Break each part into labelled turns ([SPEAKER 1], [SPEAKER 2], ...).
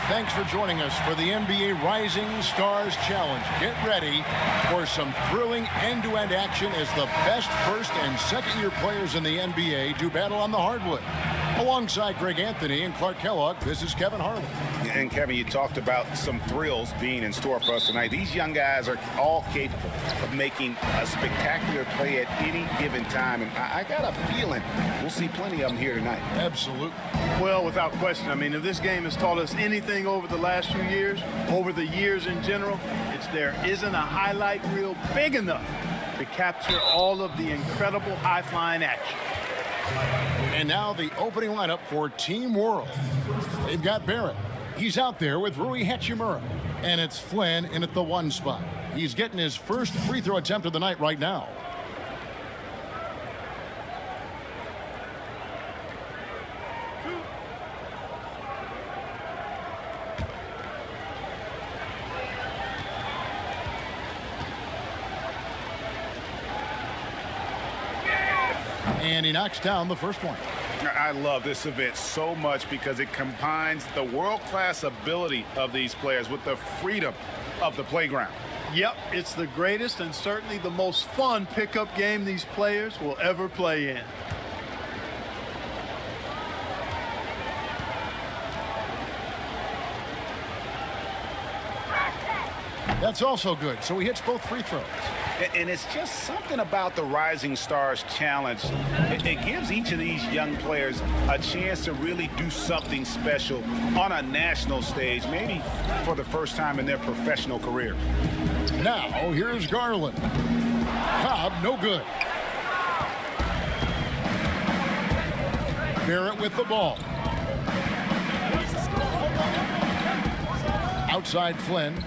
[SPEAKER 1] thanks for joining us for the NBA Rising Stars Challenge. Get ready for some thrilling end-to-end action as the best first and second-year players in the NBA do battle on the hardwood. Alongside Greg Anthony and Clark Kellogg, this is Kevin Harlan.
[SPEAKER 2] And Kevin, you talked about some thrills being in store for us tonight. These young guys are all capable of making a spectacular play at any given time. And I got a feeling we'll see plenty of them here tonight.
[SPEAKER 1] Absolutely.
[SPEAKER 3] Well, without question. I mean, if this game has taught us anything over the last few years, over the years in general, it's there isn't a highlight reel big enough to capture all of the incredible high-flying action.
[SPEAKER 1] And now the opening lineup for Team World. They've got Barrett. He's out there with Rui Hachimura. And it's Flynn in at the 1 spot. He's getting his first free throw attempt of the night right now. And he knocks down the first one.
[SPEAKER 2] I love this event so much because it combines the world-class ability of these players with the freedom of the playground.
[SPEAKER 3] Yep, it's the greatest and certainly the most fun pickup game these players will ever play in.
[SPEAKER 1] That's also good, so he hits both free throws.
[SPEAKER 2] And it's just something about the Rising Stars Challenge. It gives each of these young players a chance to really do something special on a national stage, maybe for the first time in their professional career.
[SPEAKER 1] Now, here's Garland. Cobb, no good. Barrett with the ball. Outside Flynn.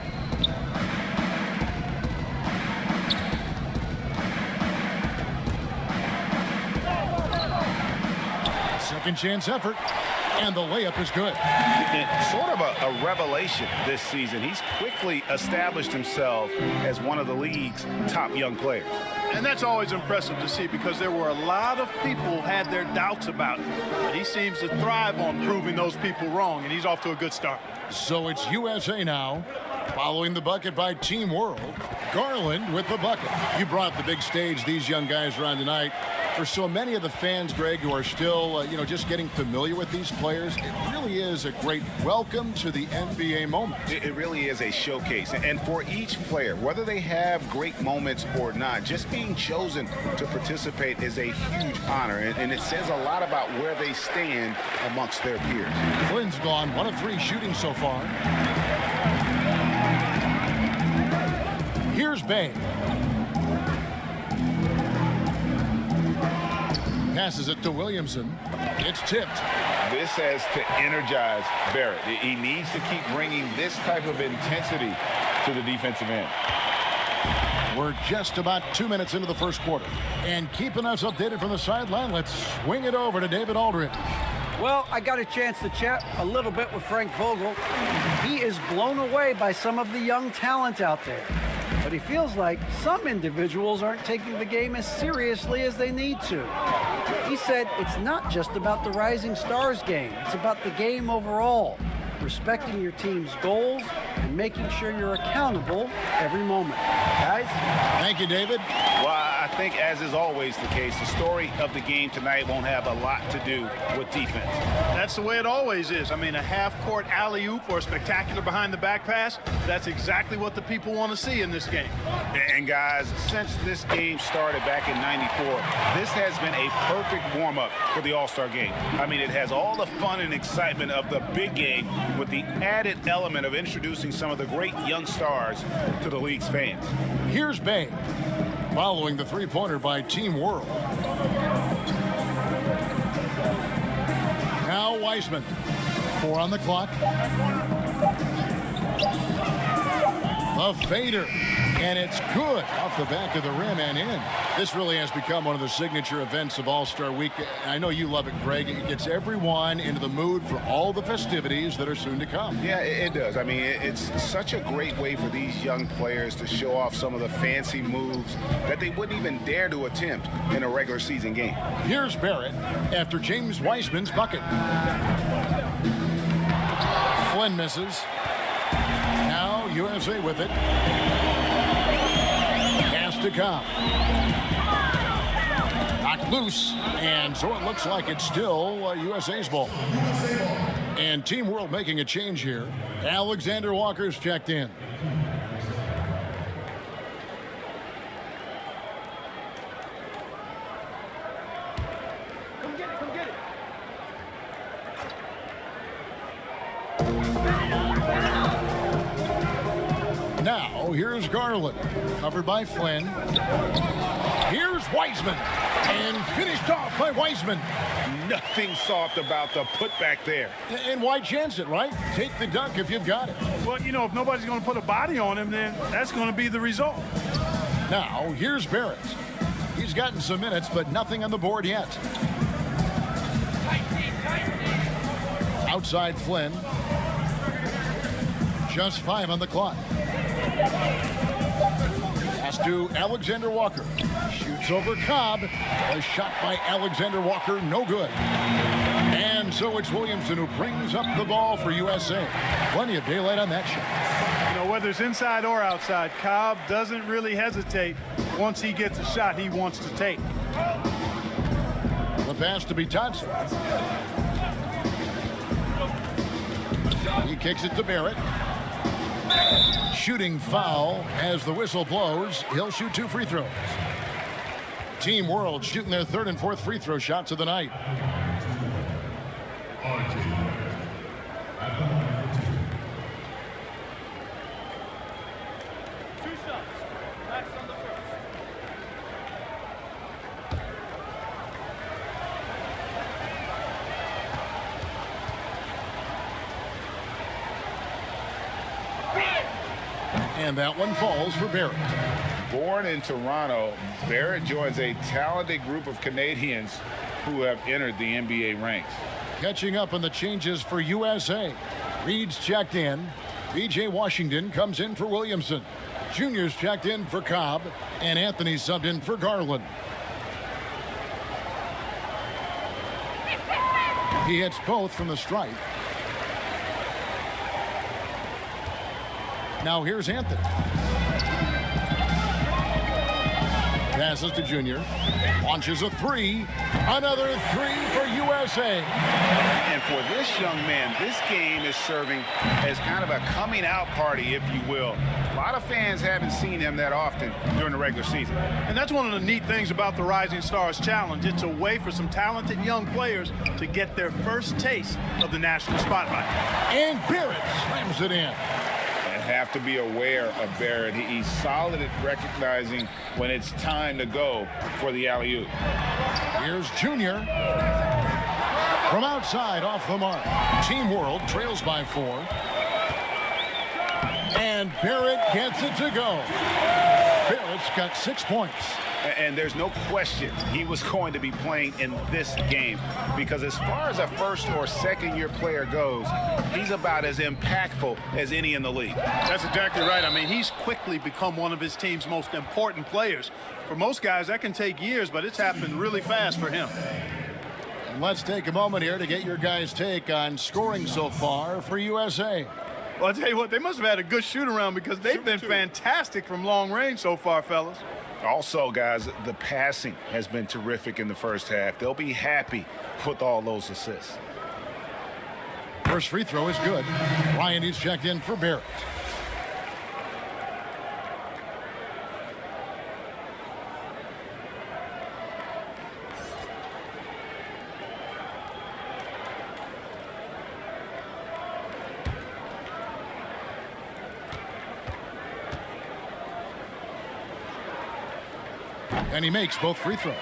[SPEAKER 1] Second chance effort, and the layup is good.
[SPEAKER 2] Sort of a revelation this season. He's quickly established himself as one of the league's top young players.
[SPEAKER 3] And that's always impressive to see because there were a lot of people who had their doubts about him. But he seems to thrive on proving those people wrong, and he's off to a good start.
[SPEAKER 1] So it's USA now, following the bucket by Team World. Garland with the bucket. You brought the big stage these young guys are on tonight. For so many of the fans, Greg, who are still, just getting familiar with these players, it really is a great welcome to the NBA moment.
[SPEAKER 2] It really is a showcase. And for each player, whether they have great moments or not, just being chosen to participate is a huge honor. And it says a lot about where they stand amongst their peers.
[SPEAKER 1] Flynn's gone 1 of 3 shooting so far. Here's Bay. Passes it to Williamson. It's tipped.
[SPEAKER 2] This has to energize Barrett. He needs to keep bringing this type of intensity to the defensive end.
[SPEAKER 1] We're just about 2 minutes into the first quarter. And keeping us updated from the sideline, let's swing it over to David Aldridge.
[SPEAKER 4] Well, I got a chance to chat a little bit with Frank Vogel. He is blown away by some of the young talent out there. But he feels like some individuals aren't taking the game as seriously as they need to. He said it's not just about the Rising Stars game. It's about the game overall. Respecting your team's goals and making sure you're accountable every moment. Guys?
[SPEAKER 1] Thank you, David.
[SPEAKER 2] Well, I think, as is always the case, the story of the game tonight won't have a lot to do with defense.
[SPEAKER 3] That's the way it always is. I mean, a half-court alley-oop or a spectacular behind-the-back pass, that's exactly what the people want to see in this game.
[SPEAKER 2] And, guys, since this game started back in '94, this has been a perfect warm-up for the All-Star game. I mean, it has all the fun and excitement of the big game with the added element of introducing some of the great young stars to the league's fans.
[SPEAKER 1] Here's Bay, following the three-pointer by Team World. Now Weissman, 4 on the clock. The fader, and it's good off the back of the rim and in. This really has become one of the signature events of All-Star Week. I know you love it, Greg. It gets everyone into the mood for all the festivities that are soon to come.
[SPEAKER 2] Yeah, it does. I mean, it's such a great way for these young players to show off some of the fancy moves that they wouldn't even dare to attempt in a regular season game.
[SPEAKER 1] Here's Barrett after James Weissman's bucket. Flynn misses. Now USA with it. Pass to Cobb. Knocked loose, and so it looks like it's still USA's ball. And Team World making a change here. Alexander Walker's checked in.
[SPEAKER 3] Come get it.
[SPEAKER 1] Now, here's Garland, covered by Flynn. Here's Wiseman, and finished off by Wiseman.
[SPEAKER 2] Nothing soft about the putback there.
[SPEAKER 1] And why chance it, right? Take the dunk if you've got it.
[SPEAKER 3] Well, you know, if nobody's going to put a body on him, then that's going to be the result.
[SPEAKER 1] Now, here's Barrett. He's gotten some minutes, but nothing on the board yet. Outside Flynn. Just 5 on the clock. Pass to Alexander Walker. Shoots over Cobb. A shot by Alexander Walker, no good. And so it's Williamson who brings up the ball for USA. Plenty of daylight on that shot.
[SPEAKER 3] You know, whether it's inside or outside, Cobb doesn't really hesitate. Once he gets a shot he wants to take.
[SPEAKER 1] The pass to be Thompson. He kicks it to Barrett. Shooting foul as the whistle blows. He'll shoot 2 free throws. Team World shooting their 3rd and 4th free throw shots of the night. And that one falls for Barrett.
[SPEAKER 2] Born in Toronto, Barrett joins a talented group of Canadians who have entered the NBA ranks.
[SPEAKER 1] Catching up on the changes for USA. Reed's checked in. B.J. Washington comes in for Williamson. Junior's checked in for Cobb. And Anthony subbed in for Garland. He hits both from the stripe. Now here's Anthony. Passes to Junior. Launches a 3. Another 3 for USA.
[SPEAKER 2] And for this young man, this game is serving as kind of a coming out party, if you will. A lot of fans haven't seen him that often during the regular season.
[SPEAKER 3] And that's one of the neat things about the Rising Stars Challenge. It's a way for some talented young players to get their first taste of the national spotlight.
[SPEAKER 1] And Barrett slams it in.
[SPEAKER 2] Have to be aware of Barrett. He's solid at recognizing when it's time to go for the alley-oop.
[SPEAKER 1] Here's Junior. From outside off the mark. Team World trails by 4. And Barrett gets it to go. Barrett's got 6 points.
[SPEAKER 2] And there's no question he was going to be playing in this game, because as far as a first or second year player goes, he's about as impactful as any in the league.
[SPEAKER 3] That's exactly right. I mean, he's quickly become one of his team's most important players. For most guys, that can take years, but it's happened really fast for him.
[SPEAKER 1] And let's take a moment here to get your guys' take on scoring so far for USA.
[SPEAKER 3] Well, I'll tell you what, they must have had a good shoot-around, because they've been fantastic from long range so far, fellas.
[SPEAKER 2] Also, guys, the passing has been terrific in the first half. They'll be happy with all those assists.
[SPEAKER 1] First free throw is good. Ryan is checked in for Barrett. And he makes both free throws.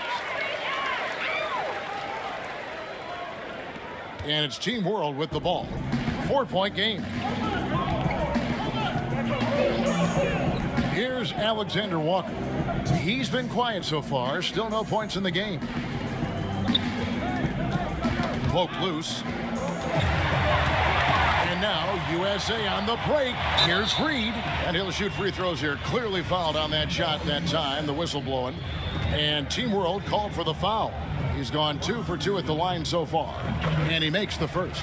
[SPEAKER 1] And it's Team World with the ball. 4-point game. Here's Alexander Walker. He's been quiet so far. Still no points in the game. Poked loose. And now USA on the break. Here's Reed. And he'll shoot free throws here. Clearly fouled on that shot that time. The whistle blowing. And Team World called for the foul. He's gone 2 for 2 at the line so far. And he makes the first.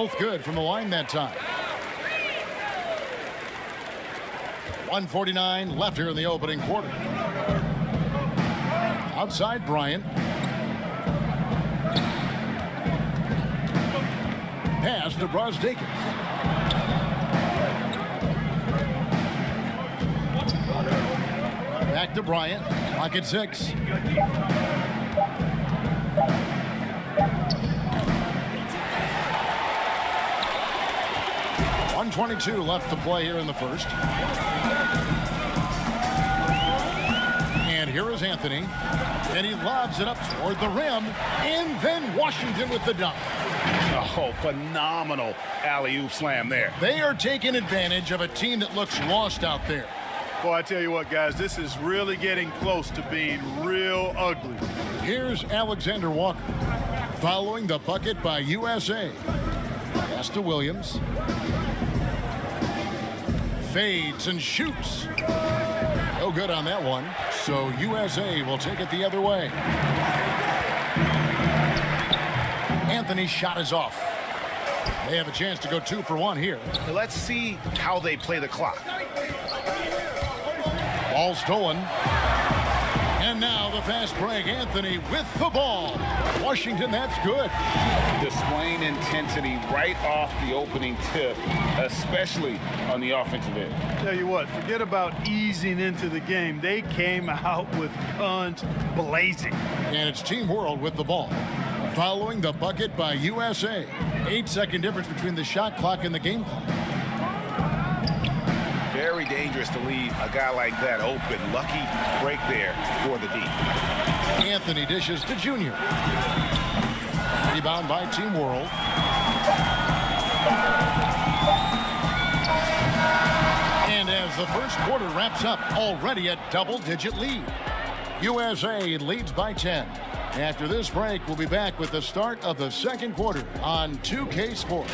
[SPEAKER 1] Both good from the line that time. 1:49 left here in the opening quarter. Outside Bryant. Pass to Brosdakis. Back to Bryant. Clock at 6. .122 left to play here in the first. And here is Anthony. And he lobs it up toward the rim. And then Washington with the dunk.
[SPEAKER 2] Oh, phenomenal alley-oop slam there.
[SPEAKER 1] They are taking advantage of a team that looks lost out there.
[SPEAKER 3] Boy, I tell you what, guys, this is really getting close to being real ugly.
[SPEAKER 1] Here's Alexander Walker following the bucket by USA. Pass to Williams. Fades and shoots. No good on that one. So USA will take it the other way. Anthony's shot is off. They have a chance to go 2 for 1 here.
[SPEAKER 2] Let's see how they play the clock.
[SPEAKER 1] Ball stolen. And now the fast break. Anthony with the ball. Washington, that's good.
[SPEAKER 2] Displaying intensity right off the opening tip, especially on the offensive end.
[SPEAKER 3] Tell you what, forget about easing into the game. They came out with guns blazing.
[SPEAKER 1] And it's Team World with the ball. Following the bucket by USA. 8-second difference between the shot clock and the game clock.
[SPEAKER 2] Very dangerous to leave a guy like that open. Lucky break there for the D.
[SPEAKER 1] Anthony dishes to Junior. Rebound by Team World. And as the first quarter wraps up, already a double-digit lead. USA leads by 10. After this break, we'll be back with the start of the second quarter on 2K Sports.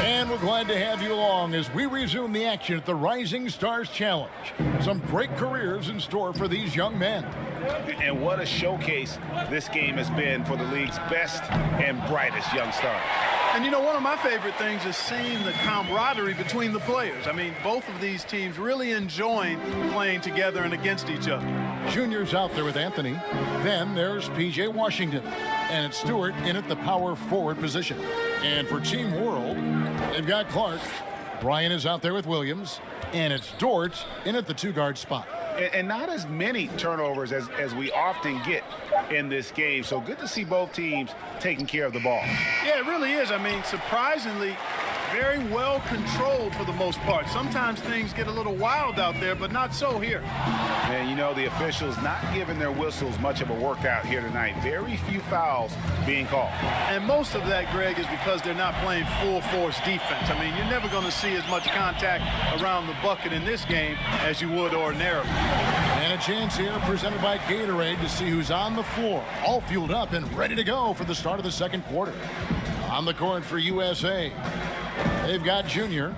[SPEAKER 1] And we're glad to have you along as we resume the action at the Rising Stars Challenge. Some great careers in store for these young men.
[SPEAKER 2] And what a showcase this game has been for the league's best and brightest young stars.
[SPEAKER 3] And you know, one of my favorite things is seeing the camaraderie between the players. I mean, both of these teams really enjoying playing together and against each other.
[SPEAKER 1] Junior's out there with Anthony. Then there's P.J. Washington. And it's Stewart in at the power forward position. And for Team World, they've got Clark. Brian is out there with Williams. And it's Dort in at the 2-guard spot.
[SPEAKER 2] And not as many turnovers as we often get in this game. So good to see both teams taking care of the ball.
[SPEAKER 3] Yeah, it really is. I mean, surprisingly, very well controlled for the most part. Sometimes things get a little wild out there, but not so here.
[SPEAKER 2] And you know, the officials not giving their whistles much of a workout here tonight. Very few fouls being called.
[SPEAKER 3] And most of that, Greg, is because they're not playing full force defense. I mean, you're never going to see as much contact around the bucket in this game as you would ordinarily.
[SPEAKER 1] And a chance here presented by Gatorade to see who's on the floor, all fueled up and ready to go for the start of the second quarter. On the court for USA, they've got Junior,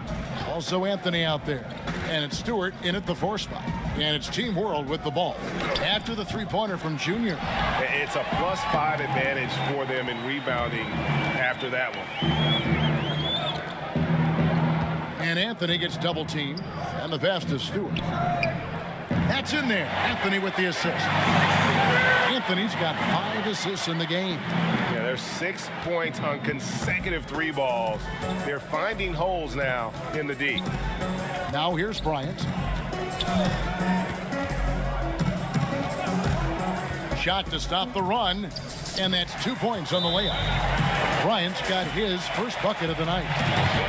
[SPEAKER 1] also Anthony out there. And it's Stewart in at the 4 spot. And it's Team World with the ball. After the 3-pointer from Junior.
[SPEAKER 2] It's a +5 advantage for them in rebounding after that one.
[SPEAKER 1] And Anthony gets double teamed. And the pass to Stewart. That's in there. Anthony with the assist. Anthony's got 5 assists in the game.
[SPEAKER 5] Yeah, there's 6 points on consecutive 3 balls. They're finding holes now in the D.
[SPEAKER 1] Now here's Bryant. Shot to stop the run, and that's 2 points on the layup. Bryant's got his first bucket of the night.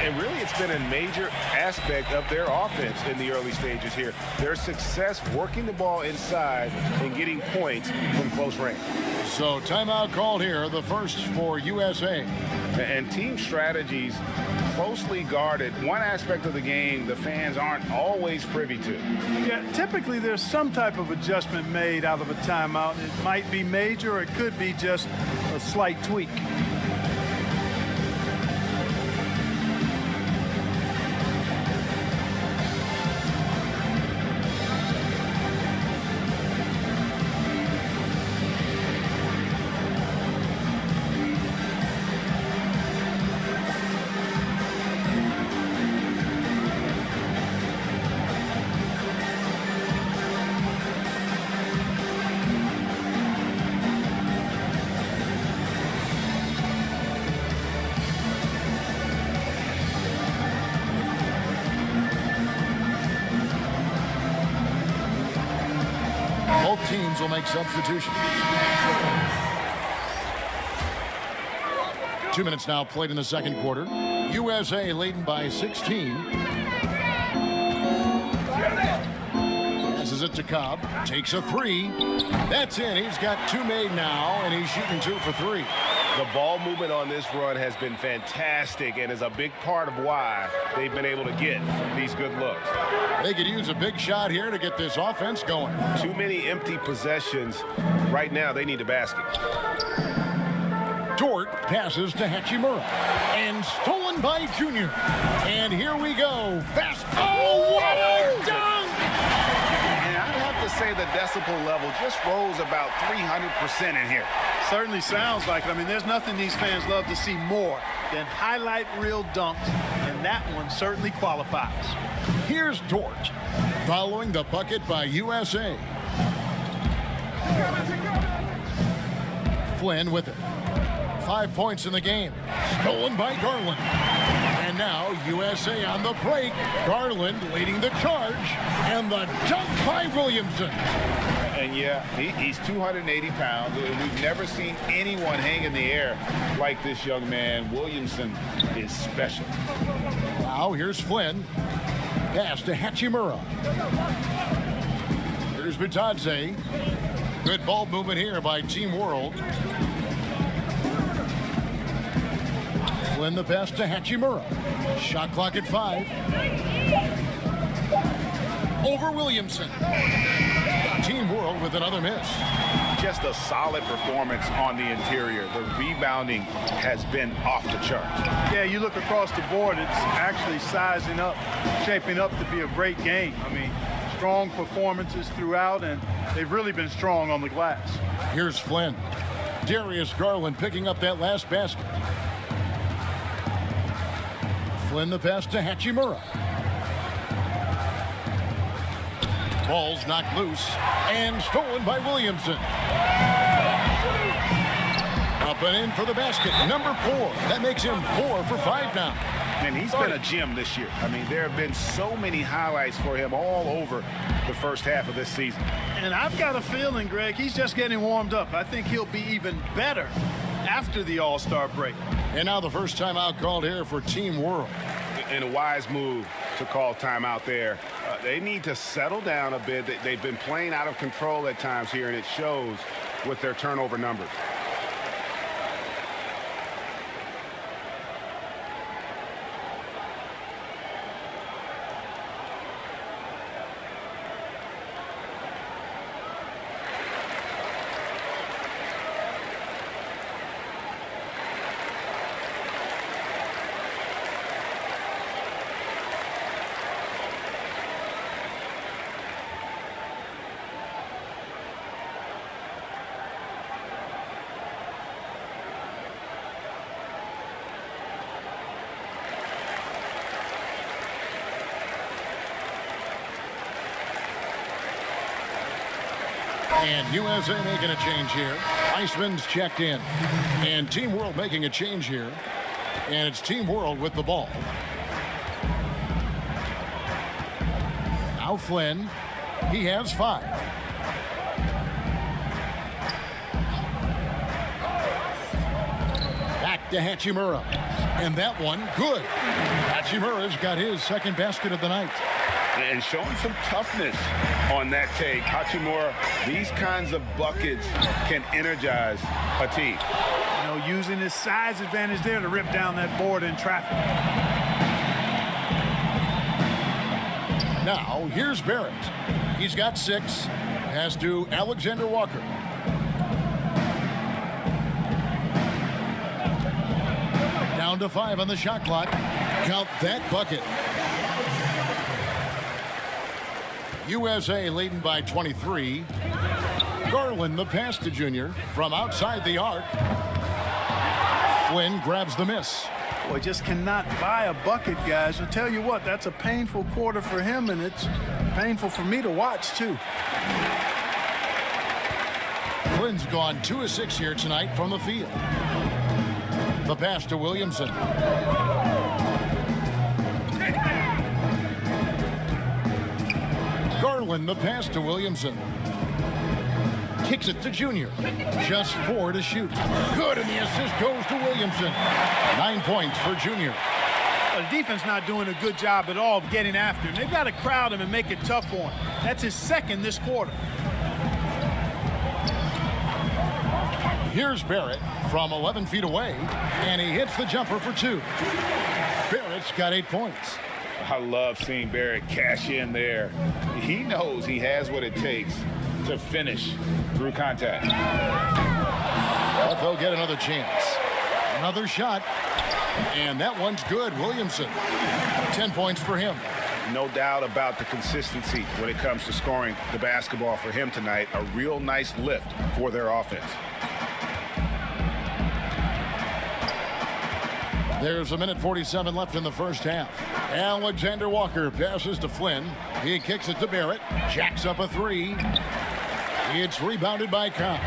[SPEAKER 5] And really, it's been a major aspect of their offense in the early stages here. Their success working the ball inside and getting points from close range.
[SPEAKER 1] So timeout called here, the first for USA.
[SPEAKER 2] And team strategies closely guarded. One aspect of the game the fans aren't always privy to.
[SPEAKER 3] Yeah, typically there's some type of adjustment made out of a timeout. It might be major or it could be just a slight tweak.
[SPEAKER 1] teams will make substitutions. 2 minutes now played in the second quarter. USA leading by 16. Passes it to Cobb. Takes a three. That's in. He's got two made now, and he's shooting 2 for 3.
[SPEAKER 5] The ball movement on this run has been fantastic and is a big part of why they've been able to get these good looks.
[SPEAKER 1] They could use a big shot here to get this offense going.
[SPEAKER 5] Too many empty possessions. Right now, they need a basket.
[SPEAKER 1] Dort passes to Hachimura. And stolen by Junior. And here we go. Fast. Oh, what a dunk!
[SPEAKER 2] And I'd have to say the decibel level just rose about 300% in here.
[SPEAKER 3] Certainly sounds like it. I mean, there's nothing these fans love to see more than highlight reel dunks, and that one certainly qualifies.
[SPEAKER 1] Here's Dort following the bucket by USA. Flynn with it. 5 points in the game. Stolen by Garland. And now USA on the break. Garland leading the charge. And the dunk by Williamson.
[SPEAKER 2] And yeah, he's 280 pounds. We've never seen anyone hang in the air like this young man. Williamson is special.
[SPEAKER 1] Now here's Flynn. Pass to Hachimura. Here's Bitadze. Good ball movement here by Team World. Flynn the pass to Hachimura. Shot clock at 5. Over Williamson. Team World with another miss.
[SPEAKER 2] Just a solid performance on the interior. The rebounding has been off the charts.
[SPEAKER 3] Yeah, you look across the board, it's actually sizing up, shaping up to be a great game. I mean, strong performances throughout, and they've really been strong on the glass.
[SPEAKER 1] Here's Flynn. Darius Garland picking up that last basket. Flynn the pass to Hachimura. Ball's knocked loose and stolen by Williamson. Up and in for the basket, number 4. That makes him 4 for 5 now.
[SPEAKER 2] And he's been a gem this year. I mean, there have been so many highlights for him all over the first half of this season.
[SPEAKER 3] And I've got a feeling, Greg, he's just getting warmed up. I think he'll be even better after the All-Star break.
[SPEAKER 1] And now the first timeout called here for Team World.
[SPEAKER 5] And a wise move to call timeout there. They need to settle down a bit. They've been playing out of control at times here, and it shows with their turnover numbers.
[SPEAKER 1] And USA making a change here. Iceman's checked in. And Team World making a change here. And it's Team World with the ball. Now Flynn. He has 5. Back to Hachimura. And that one, good. Hachimura's got his second basket of the night.
[SPEAKER 5] And showing some toughness on that take. Hachimura, these kinds of buckets can energize a team.
[SPEAKER 3] You know, using his size advantage there to rip down that board in traffic.
[SPEAKER 1] Now, here's Barrett. He's got 6. Pass to Alexander Walker. Down to 5 on the shot clock. Count that bucket. USA leading by 23. Garland the pass to Junior from outside the arc. Flynn grabs the miss.
[SPEAKER 3] Boy, just cannot buy a bucket, guys. I'll tell you what, that's a painful quarter for him, and it's painful for me to watch, too.
[SPEAKER 1] Flynn's gone 2 of 6 here tonight from the field. The pass to Williamson. Garland the pass to Williamson. Kicks it to Junior. Just 4 to shoot. Good, and the assist goes to Williamson. 9 points for Junior.
[SPEAKER 3] The defense not doing a good job at all of getting after him. They've got to crowd him and make it tough for him. That's his second this quarter.
[SPEAKER 1] Here's Barrett from 11 feet away, and he hits the jumper for 2. Barrett's got 8 points.
[SPEAKER 2] I love seeing Barrett cash in there. He knows he has what it takes to finish through contact.
[SPEAKER 1] But they'll get another chance. Another shot. And that one's good. Williamson, 10 points for him.
[SPEAKER 2] No doubt about the consistency when it comes to scoring the basketball for him tonight. A real nice lift for their offense.
[SPEAKER 1] There's 1:47 left in the first half. Alexander Walker passes to Flynn. He kicks it to Barrett. Jacks up a 3. It's rebounded by Cobb.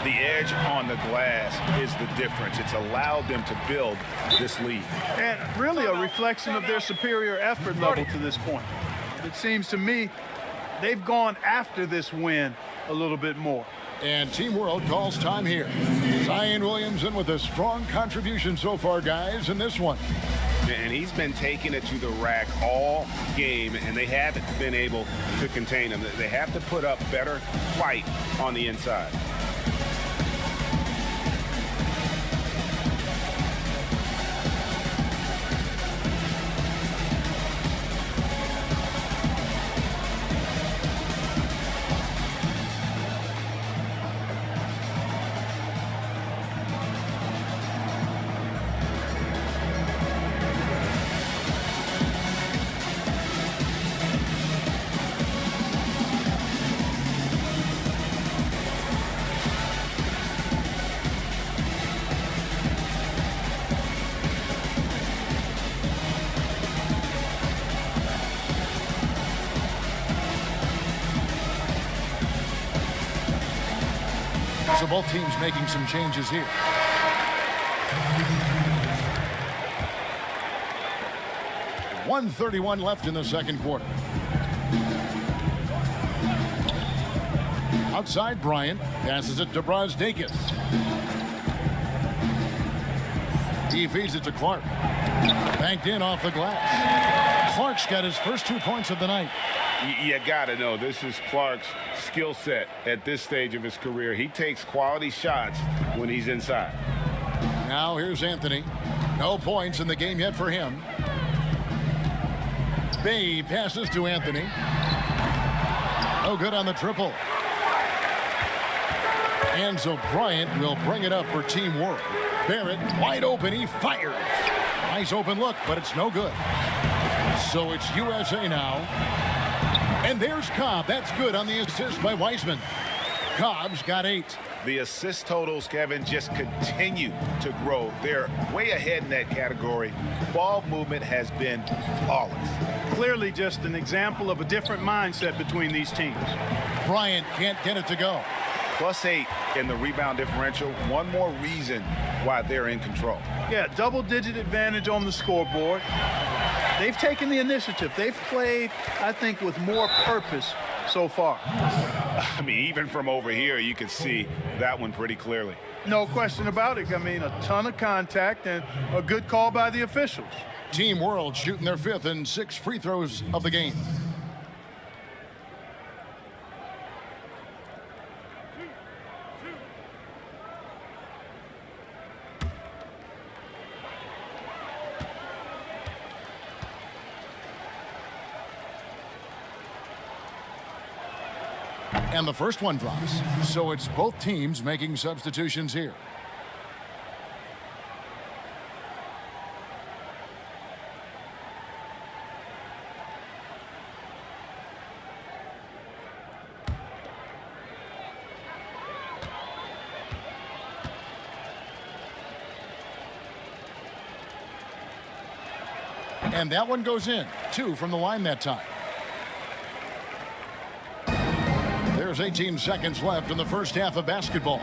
[SPEAKER 2] The edge on the glass is the difference. It's allowed them to build this lead.
[SPEAKER 3] And really a reflection of their superior effort level to this point. It seems to me they've gone after this win a little bit more.
[SPEAKER 1] And Team World calls time here. Zion Williamson with a strong contribution so far, guys, in this one.
[SPEAKER 2] And he's been taking it to the rack all game, and they haven't been able to contain him. They have to put up better fight on the inside.
[SPEAKER 1] So both teams making some changes here. .131 left in the second quarter. Outside, Bryant passes it to Brosdakis. He feeds it to Clark. Banked in off the glass. Clark's got his first 2 points of the night.
[SPEAKER 2] You got to know, this is Clark's skill set at this stage of his career. He takes quality shots when he's inside.
[SPEAKER 1] Now here's Anthony. No points in the game yet for him. Bay passes to Anthony. No good on the triple. And so Bryant will bring it up for Team World. Barrett wide open. He fires. Nice open look, but it's no good. So it's USA now. And there's Cobb. That's good on the assist by Wiseman. Cobb's got 8.
[SPEAKER 2] The assist totals, Kevin, just continue to grow. They're way ahead in that category. Ball movement has been flawless.
[SPEAKER 3] Clearly just an example of a different mindset between these teams.
[SPEAKER 1] Bryant can't get it to go.
[SPEAKER 2] +8 in the rebound differential. One more reason why they're in control.
[SPEAKER 3] Yeah, double-digit advantage on the scoreboard. They've taken the initiative. They've played, I think, with more purpose so far.
[SPEAKER 2] I mean, even from over here, you can see that one pretty clearly.
[SPEAKER 3] No question about it. I mean, a ton of contact and a good call by the officials.
[SPEAKER 1] Team World shooting their 5th and 6 free throws of the game. And the first one drops. So it's both teams making substitutions here. And that one goes in. 2 from the line that time. There's 18 seconds left in the first half of basketball.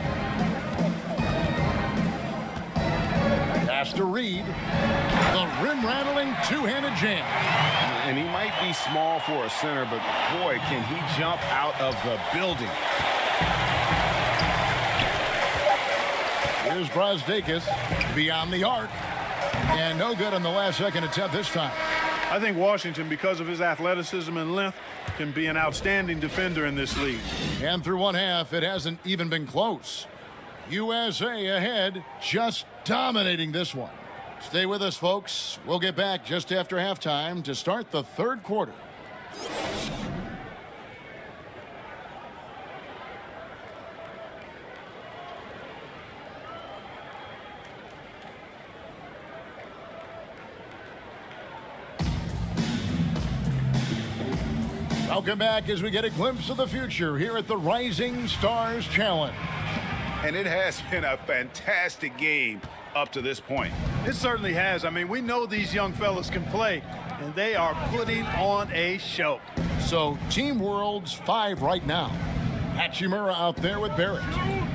[SPEAKER 1] Pass to Reed. The rim-rattling two-handed jam.
[SPEAKER 2] And he might be small for a center, but boy, can he jump out of the building.
[SPEAKER 1] Here's Brosdakis beyond the arc. And no good on the last second attempt this time.
[SPEAKER 3] I think Washington, because of his athleticism and length, can be an outstanding defender in this league.
[SPEAKER 1] And through one half, it hasn't even been close. USA ahead, just dominating this one. Stay with us, folks. We'll get back just after halftime to start the third quarter. Welcome back as we get a glimpse of the future here at the Rising Stars Challenge.
[SPEAKER 2] And it has been a fantastic game up to this point.
[SPEAKER 3] It certainly has. I mean, we know these young fellas can play, and they are putting on a show.
[SPEAKER 1] So, Team World's 5 right now. Hachimura out there with Barrett.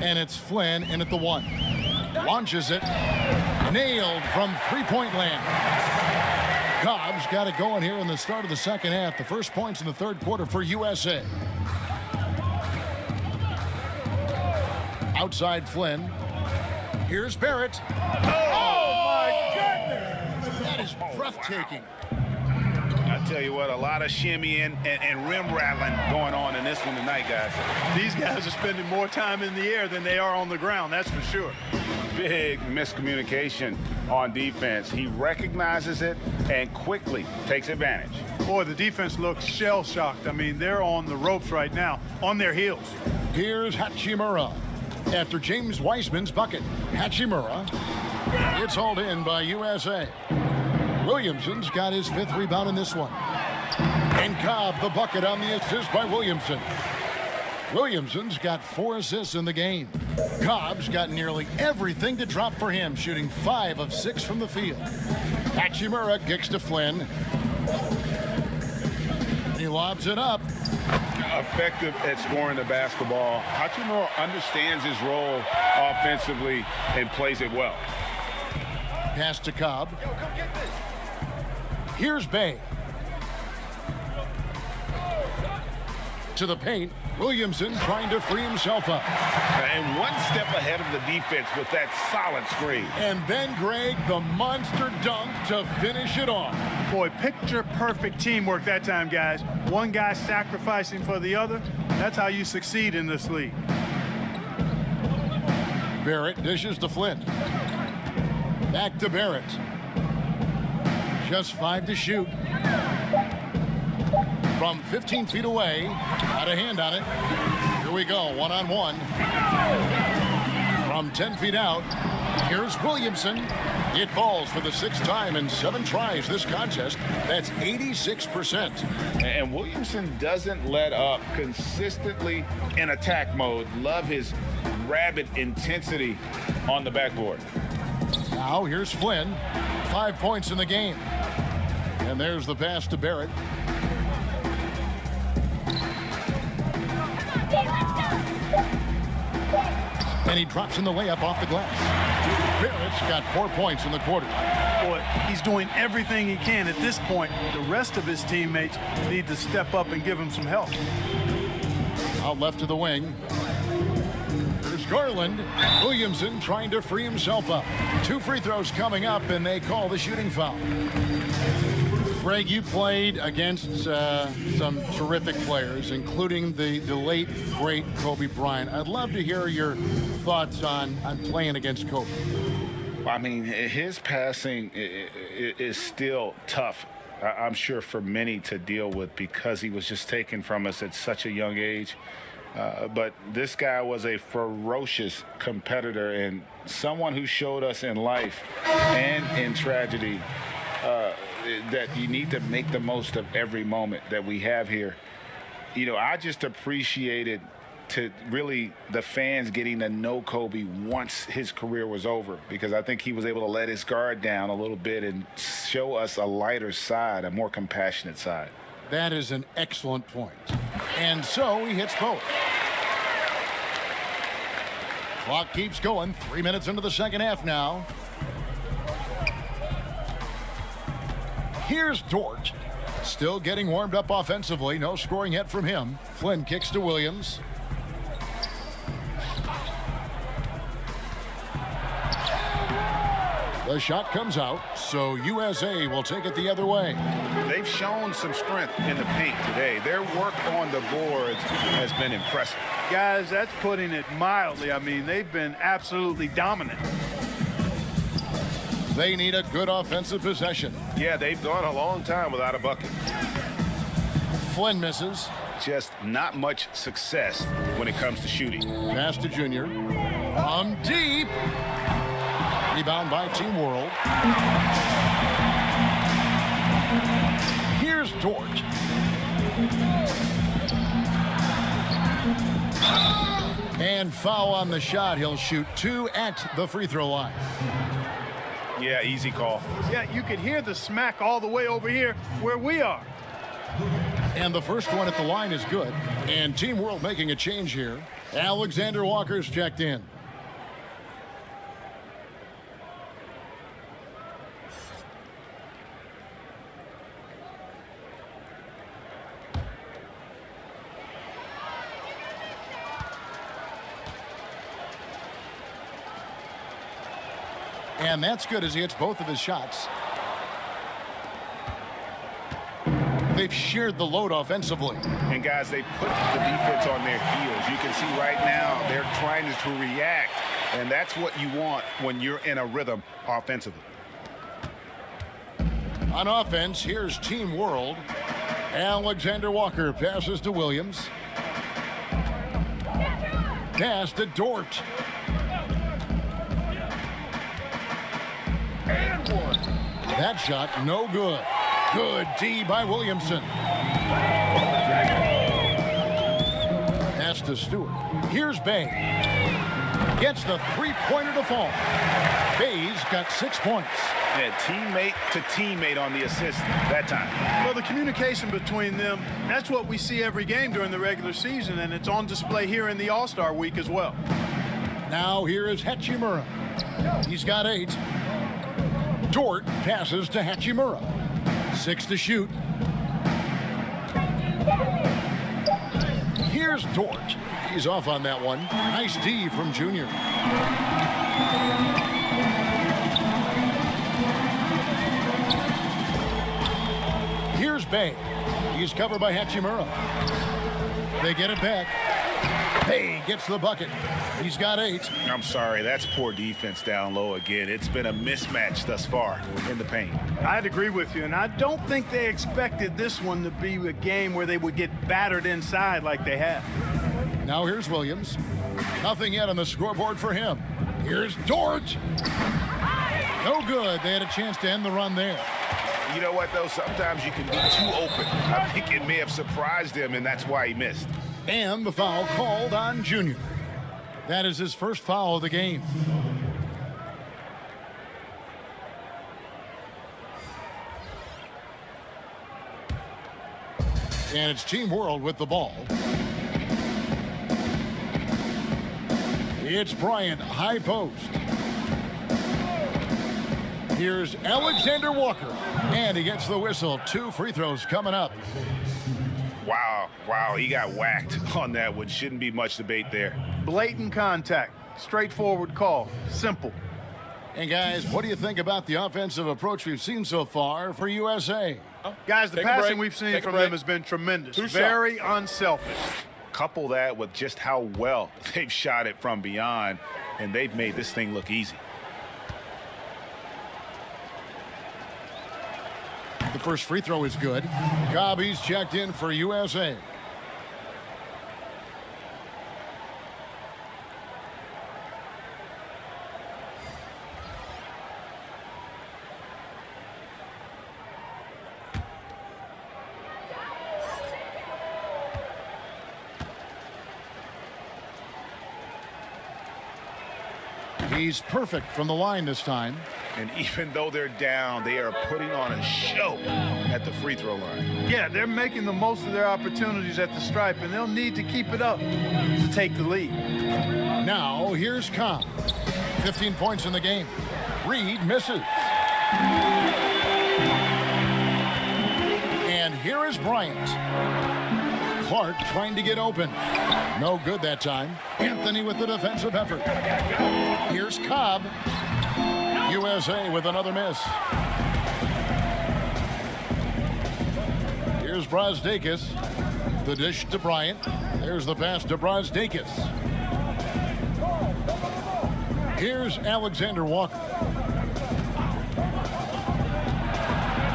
[SPEAKER 1] And it's Flynn in at the 1. Launches it. Nailed from three-point land. Cobb's got it going here in the start of the second half. The first points in the third quarter for USA. Outside Flynn. Here's Barrett.
[SPEAKER 3] Oh my goodness!
[SPEAKER 1] That is breathtaking.
[SPEAKER 2] I tell you what, a lot of shimmying and rim rattling going on in this one tonight, guys.
[SPEAKER 3] These guys are spending more time in the air than they are on the ground, that's for sure.
[SPEAKER 2] Big miscommunication on defense. He recognizes it and quickly takes advantage.
[SPEAKER 3] Boy, the defense looks shell-shocked. I mean, they're on the ropes right now, on their heels.
[SPEAKER 1] Here's Hachimura. After James Wiseman's bucket, Hachimura. It's hauled in by USA. Williamson's got his 5th rebound in this one. And Cobb the bucket on the assist by Williamson. Williamson's got 4 assists in the game. Cobb's got nearly everything to drop for him, shooting 5 of 6 from the field. Hachimura kicks to Flynn. He lobs it up.
[SPEAKER 2] Effective at scoring the basketball. Hachimura understands his role offensively and plays it well.
[SPEAKER 1] Pass to Cobb. Here's Bay. To the paint. Williamson trying to free himself up.
[SPEAKER 2] And one step ahead of the defense with that solid screen.
[SPEAKER 1] And then Greg, the monster dunk to finish it off.
[SPEAKER 3] Boy, picture-perfect teamwork that time, guys. One guy sacrificing for the other. That's how you succeed in this league.
[SPEAKER 1] Barrett dishes to Flynn. Back to Barrett. Just 5 to shoot. From 15 feet away. Got a hand on it. Here we go, one-on-one. From 10 feet out. Here's Williamson. It falls for the 6th time in 7 tries this contest. That's 86%.
[SPEAKER 2] And Williamson doesn't let up, consistently in attack mode. Love his rabid intensity on the backboard.
[SPEAKER 1] Now here's Flynn. 5 points in the game. And there's the pass to Barrett. And he drops in the layup off the glass. Barrett's got 4 points in the quarter.
[SPEAKER 3] Boy, he's doing everything he can at this point. The rest of his teammates need to step up and give him some help.
[SPEAKER 1] Out left to the wing. There's Garland. Williamson trying to free himself up. 2 free throws coming up, and they call the shooting foul. Greg, you played against some terrific players, including the late, great Kobe Bryant. I'd love to hear your thoughts on playing against Kobe.
[SPEAKER 2] I mean, his passing is still tough, I'm sure, for many to deal with because he was just taken from us at such a young age. But this guy was a ferocious competitor and someone who showed us in life and in tragedy that you need to make the most of every moment that we have here. You know, I just appreciated to really the fans getting to know Kobe once his career was over, because I think he was able to let his guard down a little bit and show us a lighter side, a more compassionate side.
[SPEAKER 1] That is an excellent point. And so he hits both. Clock keeps going. 3 minutes into the second half now. Here's Dort. Still getting warmed up offensively. No scoring yet from him. Flynn kicks to Williams. The shot comes out, so USA will take it the other way.
[SPEAKER 2] They've shown some strength in the paint today. Their work on the boards has been impressive.
[SPEAKER 3] Guys, that's putting it mildly. I mean, they've been absolutely dominant.
[SPEAKER 1] They need a good offensive possession.
[SPEAKER 5] Yeah, they've gone a long time without a bucket.
[SPEAKER 1] Flynn misses.
[SPEAKER 2] Just not much success when it comes to shooting.
[SPEAKER 1] Pass to Junior. From deep. Rebound by Team World. Here's Dort. And foul on the shot. He'll shoot 2 at the free throw line.
[SPEAKER 2] Yeah, easy call.
[SPEAKER 3] Yeah, you could hear the smack all the way over here where we are.
[SPEAKER 1] And the first one at the line is good. And Team World making a change here. Alexander Walker's checked in. And that's good as he hits both of his shots. They've shared the load offensively.
[SPEAKER 2] And guys, they put the defense on their heels. You can see right now they're trying to react. And that's what you want when you're in a rhythm offensively.
[SPEAKER 1] On offense, here's Team World. Alexander Walker passes to Williams. Pass to Dort. That shot, no good. Good D by Williamson. Pass to Stewart. Here's Bay. Gets the three-pointer to fall. Bay's got 6 points.
[SPEAKER 2] And teammate to teammate on the assist that time.
[SPEAKER 3] Well, the communication between them, that's what we see every game during the regular season, and it's on display here in the All-Star week as well.
[SPEAKER 1] Now here is Hachimura. He's got 8. Dort passes to Hachimura. 6 to shoot. Here's Dort. He's off on that one. Nice D from Junior. Here's Bay. He's covered by Hachimura. They get it back. Bay gets the bucket. He's got 8.
[SPEAKER 2] I'm sorry, that's poor defense down low again. It's been a mismatch thus far in the paint.
[SPEAKER 3] I'd agree with you, and I don't think they expected this one to be a game where they would get battered inside like they have.
[SPEAKER 1] Now here's Williams. Nothing yet on the scoreboard for him. Here's Dort. No good. They had a chance to end the run there.
[SPEAKER 2] You know what, though? Sometimes you can be too open. I think it may have surprised him, and that's why he missed.
[SPEAKER 1] And the foul called on Junior. That is his first foul of the game. And it's Team World with the ball. It's Bryant, high post. Here's Alexander Walker. And he gets the whistle. 2 free throws coming up.
[SPEAKER 2] Wow, he got whacked on that one. Shouldn't be much debate there.
[SPEAKER 3] Blatant contact, straightforward call, simple.
[SPEAKER 1] And guys, what do you think about the offensive approach we've seen so far for USA?
[SPEAKER 3] Guys, the passing we've seen from them has been tremendous. Very unselfish.
[SPEAKER 2] Couple that with just how well they've shot it from beyond, and they've made this thing look easy.
[SPEAKER 1] The first free throw is good. Gobby's checked in for USA. He's perfect from the line this time.
[SPEAKER 2] And even though they're down, they are putting on a show at the free throw line.
[SPEAKER 3] Yeah, they're making the most of their opportunities at the stripe, and they'll need to keep it up to take the lead.
[SPEAKER 1] Now, here's Cobb. 15 points in the game. Reed misses. And here is Bryant. Clark trying to get open. No good that time. Anthony with the defensive effort. Here's Cobb. USA with another miss. Here's Brazdakis. The dish to Bryant. There's the pass to Brazdakis. Here's Alexander Walker.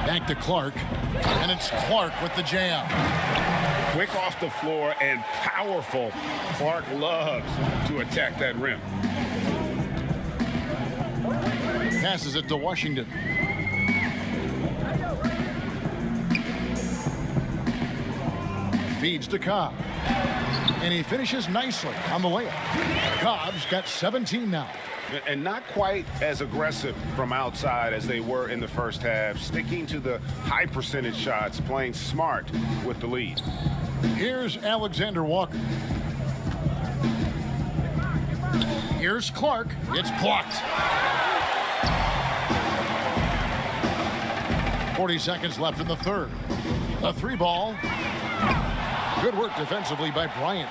[SPEAKER 1] Back to Clark. And it's Clark with the jam.
[SPEAKER 2] Quick off the floor and powerful. Clark loves to attack that rim.
[SPEAKER 1] Passes it to Washington. Feeds to Cobb. And he finishes nicely on the layup. Cobb's got 17 now.
[SPEAKER 2] And not quite as aggressive from outside as they were in the first half. Sticking to the high percentage shots, playing smart with the lead.
[SPEAKER 1] Here's Alexander Walker. Here's Clark. It's blocked. 40 seconds left in the third. A three ball. Good work defensively by Bryant.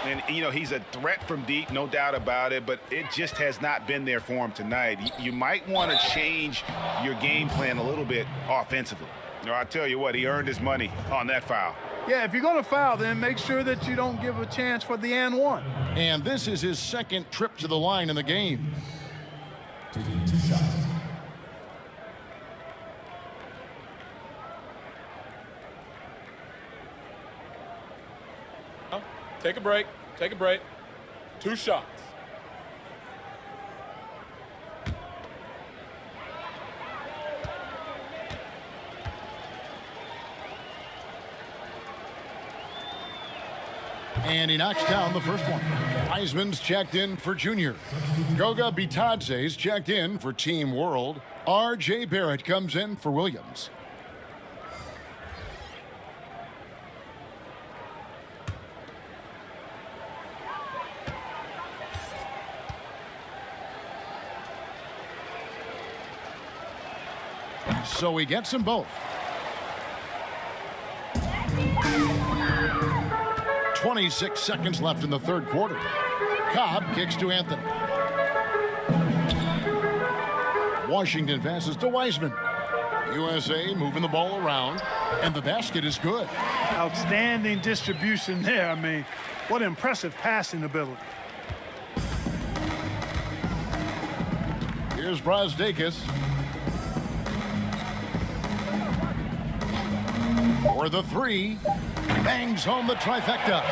[SPEAKER 2] And, you know, he's a threat from deep, no doubt about it, but it just has not been there for him tonight. You might want to change your game plan a little bit offensively. You know, I tell you what, he earned his money on that foul.
[SPEAKER 3] Yeah, if you're going to foul, then make sure that you don't give a chance for the and one.
[SPEAKER 1] And this is his second trip to the line in the game.
[SPEAKER 6] Taking 2 shots.
[SPEAKER 7] Take a break. Take a break. 2 shots.
[SPEAKER 1] And he knocks down the first one. Wiseman's checked in for Junior. Goga Bitadze's checked in for Team World. R.J. Barrett comes in for Williams. So he gets them both. 26 seconds left in the third quarter. Cobb kicks to Anthony. Washington passes to Wiseman. USA moving the ball around, and the basket is good.
[SPEAKER 3] Outstanding distribution there. I mean, what impressive passing ability.
[SPEAKER 1] Here's Brazdakis. For the three. Bangs home the trifecta.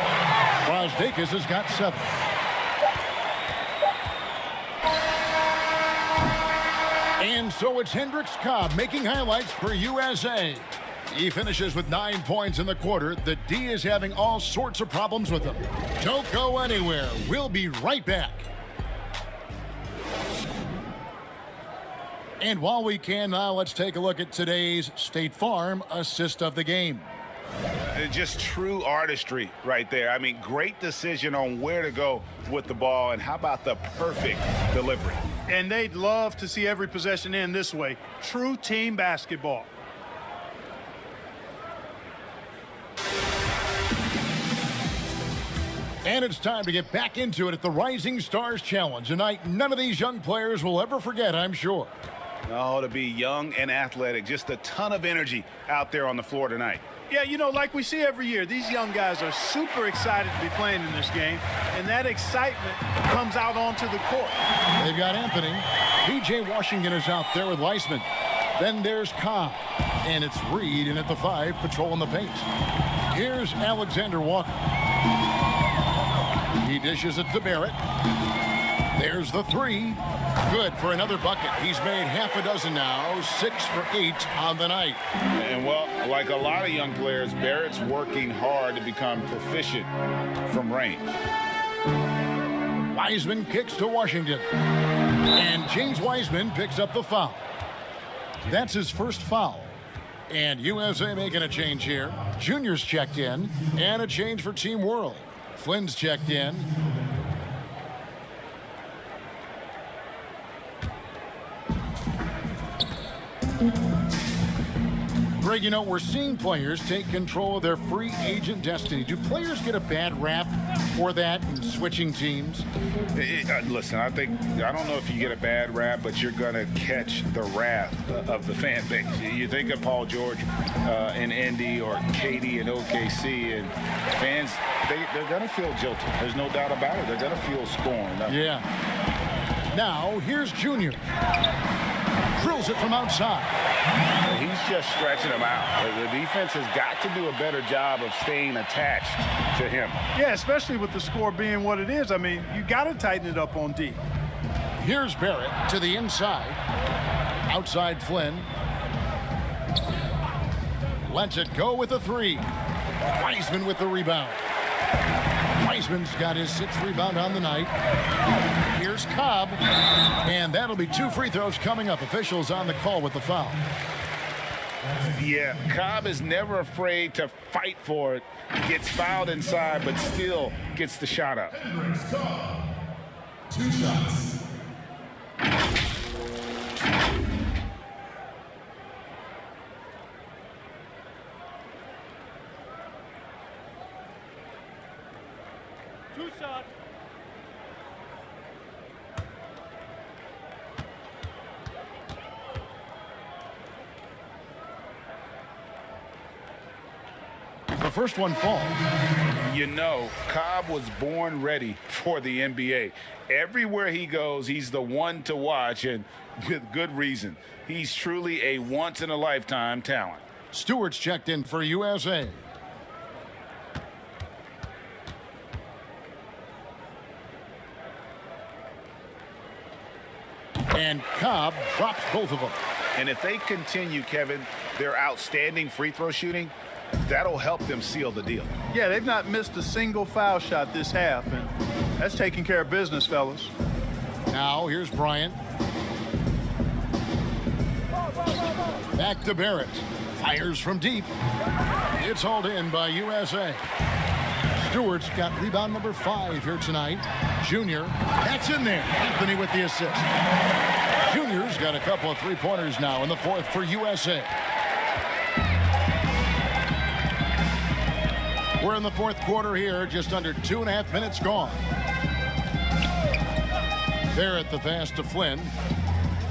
[SPEAKER 1] Brazdakis has got 7. And so it's Hendricks Cobb making highlights for USA. He finishes with 9 points in the quarter. The D is having all sorts of problems with him. Don't go anywhere. We'll be right back. And while we can now, let's take a look at today's State Farm assist of the game.
[SPEAKER 2] Just true artistry right there. I mean, great decision on where to go with the ball, and how about the perfect delivery?
[SPEAKER 3] And they'd love to see every possession end this way. True team basketball.
[SPEAKER 1] And it's time to get back into it at the Rising Stars Challenge. A night none of these young players will ever forget, I'm sure.
[SPEAKER 2] Oh, to be young and athletic, just a ton of energy out there on the floor tonight.
[SPEAKER 3] Yeah, you know, like we see every year, these young guys are super excited to be playing in this game, and that excitement comes out onto the court.
[SPEAKER 1] They've got Anthony. P.J. Washington is out there with Weissman. Then there's Cobb, and it's Reed in at the 5, patrolling the paint. Here's Alexander Walker. He dishes it to Barrett. There's the 3. Good for another bucket. He's made half a dozen now, 6 for 8 on the night.
[SPEAKER 2] And, well, like a lot of young players, Barrett's working hard to become proficient from range.
[SPEAKER 1] Wiseman kicks to Washington. And James Wiseman picks up the foul. That's his first foul. And USA making a change here. Junior's checked in, and a change for Team World. Flynn's checked in. Greg, you know, we're seeing players take control of their free agent destiny. Do players get a bad rap for that and switching teams?
[SPEAKER 2] Listen, I don't know if you get a bad rap, but you're going to catch the wrath of the fan base. You think of Paul George in Indy or Katie in OKC, and fans, they're going to feel jilted. There's no doubt about it. They're going to feel scorned.
[SPEAKER 1] Yeah. Now, here's Junior. Drills it from outside.
[SPEAKER 2] He's just stretching him out. The defense has got to do a better job of staying attached to him.
[SPEAKER 3] Yeah, especially with the score being what it is. I mean, you got to tighten it up on D.
[SPEAKER 1] Here's Barrett to the inside. Outside Flynn. Lets it go with a three. Wiseman with the rebound. Wiseman's got his 6th rebound on the night. Here's Cobb. And that'll be 2 free throws coming up. Officials on the call with the foul.
[SPEAKER 2] Yeah, Cobb is never afraid to fight for it. Gets fouled inside, but still gets the shot up.
[SPEAKER 6] 2 shots.
[SPEAKER 1] The first one falls.
[SPEAKER 2] You know, Cobb was born ready for the NBA. Everywhere he goes, he's the one to watch, and with good reason. He's truly a once-in-a-lifetime talent.
[SPEAKER 1] Stewart's checked in for USA. And Cobb drops both of them.
[SPEAKER 2] And if they continue, Kevin, their outstanding free throw shooting, that'll help them seal the deal.
[SPEAKER 3] Yeah, they've not missed a single foul shot this half, and that's taking care of business, fellas.
[SPEAKER 1] Now, here's Bryant. Back to Barrett. Fires from deep. It's hauled in by USA. Stewart's got rebound number 5 here tonight. Junior, that's in there. Anthony with the assist. Junior's got a couple of three-pointers now in the 4th for USA. We're in the 4th quarter here, just under 2.5 minutes gone. Barrett the pass to Flynn.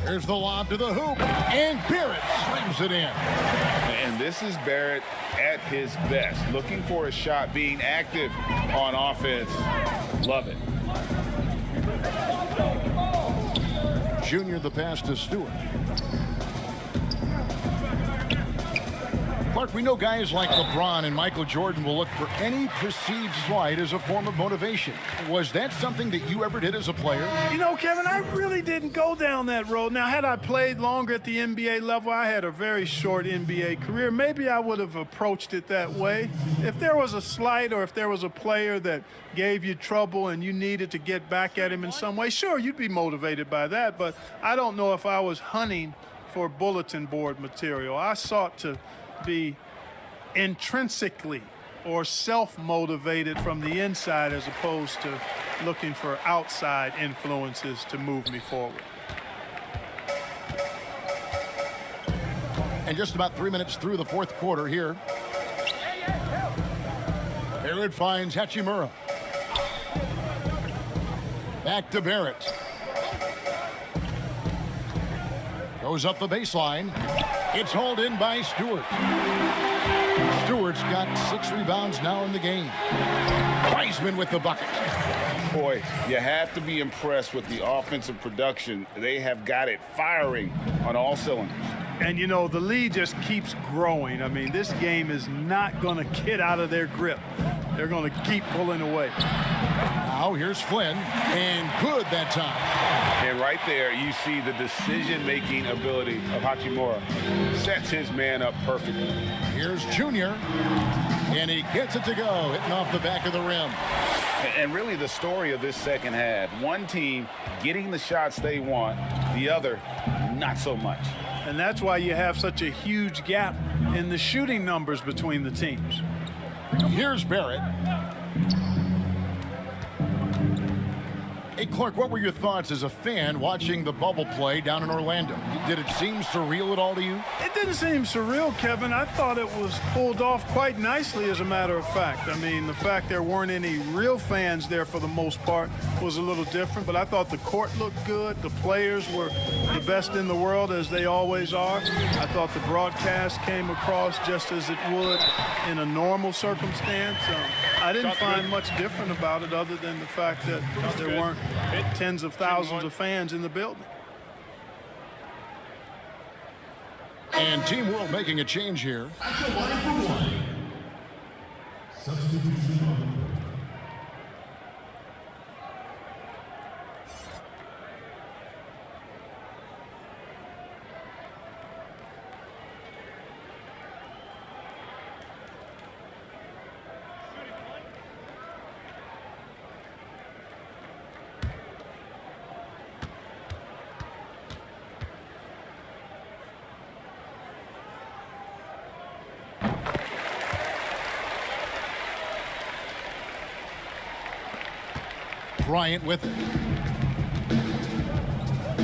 [SPEAKER 1] Here's the lob to the hoop, and Barrett slams it in.
[SPEAKER 2] And this is Barrett at his best, looking for a shot, being active on offense. Love it.
[SPEAKER 1] Junior the pass to Stewart. Clark, we know guys like LeBron and Michael Jordan will look for any perceived slight as a form of motivation. Was that something that you ever did as a player?
[SPEAKER 3] You know, Kevin, I really didn't go down that road. Now, had I played longer at the NBA level, I had a very short NBA career, maybe I would have approached it that way. If there was a slight or if there was a player that gave you trouble and you needed to get back at him in some way, sure, you'd be motivated by that, but I don't know if I was hunting for bulletin board material. I sought to be intrinsically or self-motivated from the inside as opposed to looking for outside influences to move me forward.
[SPEAKER 1] And just about 3 minutes through the 4th quarter here. Barrett finds Hachimura. Back to Barrett. Goes up the baseline. It's hauled in by Stewart. Stewart's got 6 rebounds now in the game. Wiseman with the bucket.
[SPEAKER 2] Boy, you have to be impressed with the offensive production. They have got it firing on all cylinders.
[SPEAKER 3] And, you know, the lead just keeps growing. I mean, this game is not going to get out of their grip. They're going to keep pulling away.
[SPEAKER 1] Now here's Flynn, and good that time.
[SPEAKER 2] And right there, you see the decision-making ability of Hachimura. Sets his man up perfectly.
[SPEAKER 1] Here's Junior, and he gets it to go, hitting off the back of the rim.
[SPEAKER 2] And really the story of this second half, one team getting the shots they want, the other not so much.
[SPEAKER 3] And that's why you have such a huge gap in the shooting numbers between the teams.
[SPEAKER 1] Here's Barrett. Hey, Clark, what were your thoughts as a fan watching the bubble play down in Orlando? Did it seem surreal at all to you?
[SPEAKER 3] It didn't seem surreal, Kevin. I thought it was pulled off quite nicely, as a matter of fact. I mean, the fact there weren't any real fans there for the most part was a little different, but I thought the court looked good. The players were the best in the world, as they always are. I thought the broadcast came across just as it would in a normal circumstance. I didn't find much different about it other than the fact that there weren't tens of thousands of fans in the building.
[SPEAKER 1] And Team World making a change here.
[SPEAKER 6] Substitution on the court.
[SPEAKER 1] Bryant with it.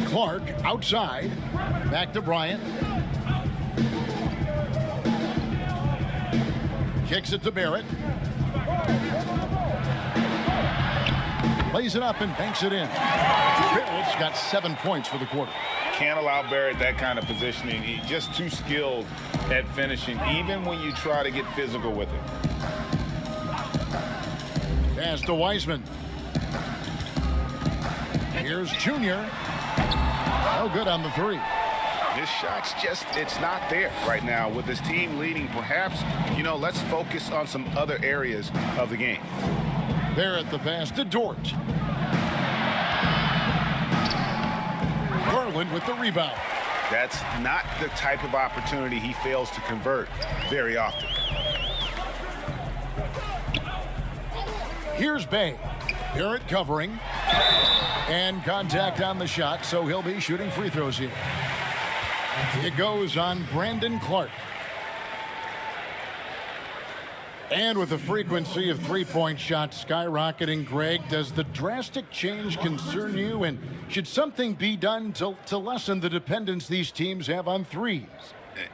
[SPEAKER 1] Clark outside. Back to Bryant. Kicks it to Barrett. Lays it up and banks it in. Barrett's got 7 points for the quarter.
[SPEAKER 2] Can't allow Barrett that kind of positioning. He's just too skilled at finishing, even when you try to get physical with it.
[SPEAKER 1] Pass to Wiseman. Here's Junior. No good on the three.
[SPEAKER 2] His shot's just, it's not there right now. With his team leading, perhaps, let's focus on some other areas of the game.
[SPEAKER 1] Barrett the pass to Dort. Garland with the rebound.
[SPEAKER 2] That's not the type of opportunity he fails to convert very often.
[SPEAKER 1] Here's Bay. Barrett covering. And contact on the shot, so he'll be shooting free throws here. It goes on Brandon Clark. And with the frequency of three-point shots skyrocketing, Greg, does the drastic change concern you? And should something be done to lessen the dependence these teams have on threes?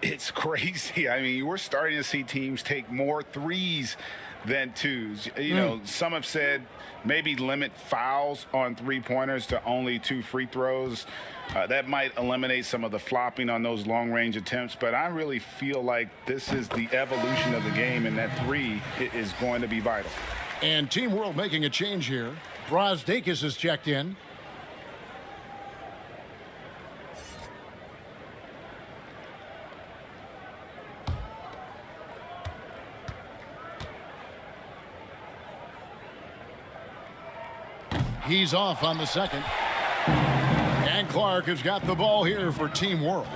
[SPEAKER 2] It's crazy. I mean, we're starting to see teams take more threes than twos. Some have said maybe limit fouls on three-pointers to only 2 free throws. That might eliminate some of the flopping on those long-range attempts, but I really feel like this is the evolution of the game, and that three is going to be vital.
[SPEAKER 1] And Team World making a change here. Brazdeikis is checked in. He's off on the second. And Clark has got the ball here for Team World.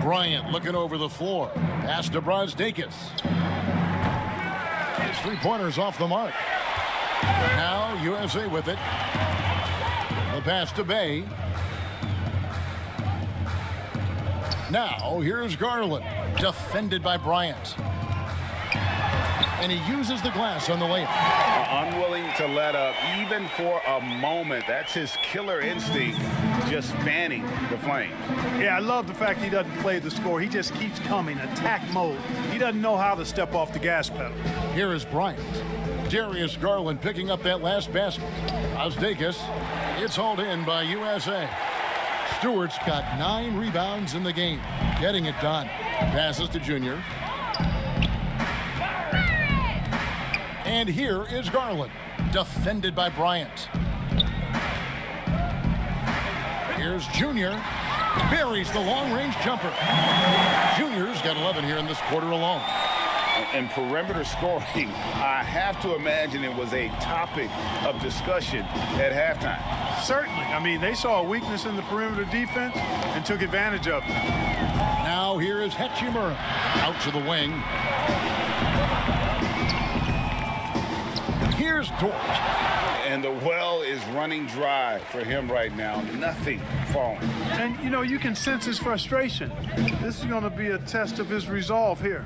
[SPEAKER 1] Bryant looking over the floor. Pass to Brazdeikis. His three-pointer's off the mark. Now USA with it. The pass to Bay. Now here's Garland. Defended by Bryant. And he uses the glass on the layup.
[SPEAKER 2] Unwilling to let up even for a moment. That's his killer instinct, just fanning the flames.
[SPEAKER 3] Yeah, I love the fact he doesn't play the score. He just keeps coming, attack mode. He doesn't know how to step off the gas pedal.
[SPEAKER 1] Here is Bryant. Darius Garland picking up that last basket. Brazdeikis, it's hauled in by USA. Stewart's got 9 rebounds in the game, getting it done. Passes to Junior. And here is Garland, defended by Bryant. Here's Junior, buries the long-range jumper. Junior's got 11 here in this quarter alone.
[SPEAKER 2] And perimeter scoring, I have to imagine it was a topic of discussion at halftime.
[SPEAKER 3] Certainly. I mean, they saw a weakness in the perimeter defense and took advantage of it.
[SPEAKER 1] Now here is Hachimura, out to the wing. Here's Dort.
[SPEAKER 2] And the well is running dry for him right now. Nothing falling.
[SPEAKER 3] And, you can sense his frustration. This is going to be a test of his resolve here.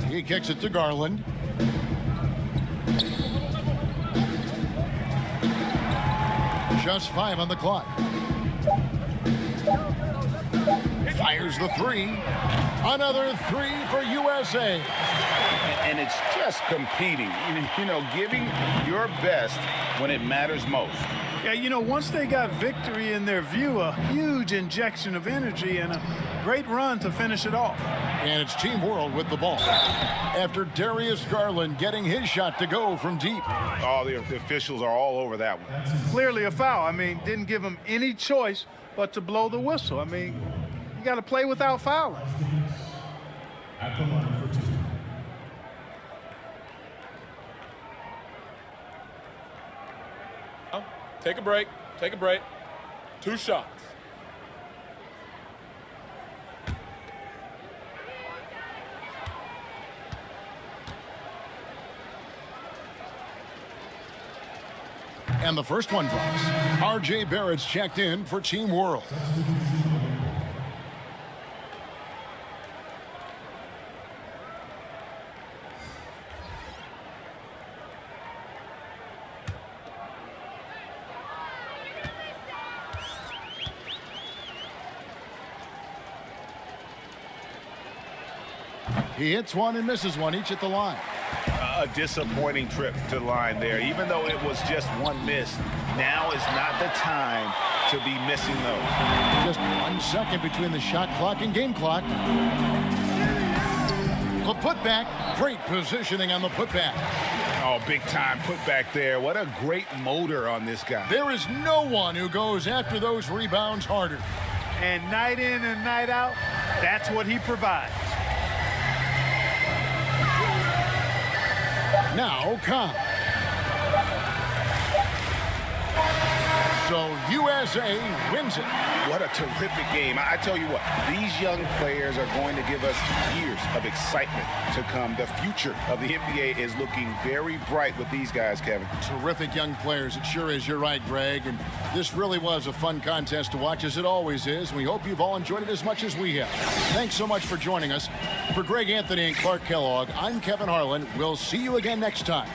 [SPEAKER 1] He kicks it to Garland. Just 5 on the clock. Fires the 3. Another 3 for USA.
[SPEAKER 2] And it's just competing, you know, giving your best when it matters most.
[SPEAKER 3] Yeah, you know, once they got victory in their view, a huge injection of energy and a great run to finish it off.
[SPEAKER 1] And it's Team World with the ball. After Darius Garland getting his shot to go from deep.
[SPEAKER 2] Oh, the officials are all over that one.
[SPEAKER 3] Clearly a foul. I mean, didn't give him any choice but to blow the whistle. I mean, you got to play without fouling.
[SPEAKER 6] At the line for 2.
[SPEAKER 7] Take a break. Take a break. 2 shots.
[SPEAKER 1] And the first one drops. R.J. Barrett's checked in for Team World. He hits one and misses one, each at the line.
[SPEAKER 2] A disappointing trip to the line there. Even though it was just one miss, now is not the time to be missing those.
[SPEAKER 1] Just 1 second between the shot clock and game clock. The putback, great positioning on the putback.
[SPEAKER 2] Oh, big time putback there. What a great motor on this guy.
[SPEAKER 1] There is no one who goes after those rebounds harder.
[SPEAKER 3] And night in and night out, that's what he provides.
[SPEAKER 1] Now, Khan. So USA wins it.
[SPEAKER 2] What a terrific game. I tell you what, these young players are going to give us years of excitement to come. The future of the NBA is looking very bright with these guys, Kevin.
[SPEAKER 1] Terrific young players. It sure is. You're right, Greg. And this really was a fun contest to watch, as it always is. We hope you've all enjoyed it as much as we have. Thanks so much for joining us. For Greg Anthony and Clark Kellogg, I'm Kevin Harlan. We'll see you again next time.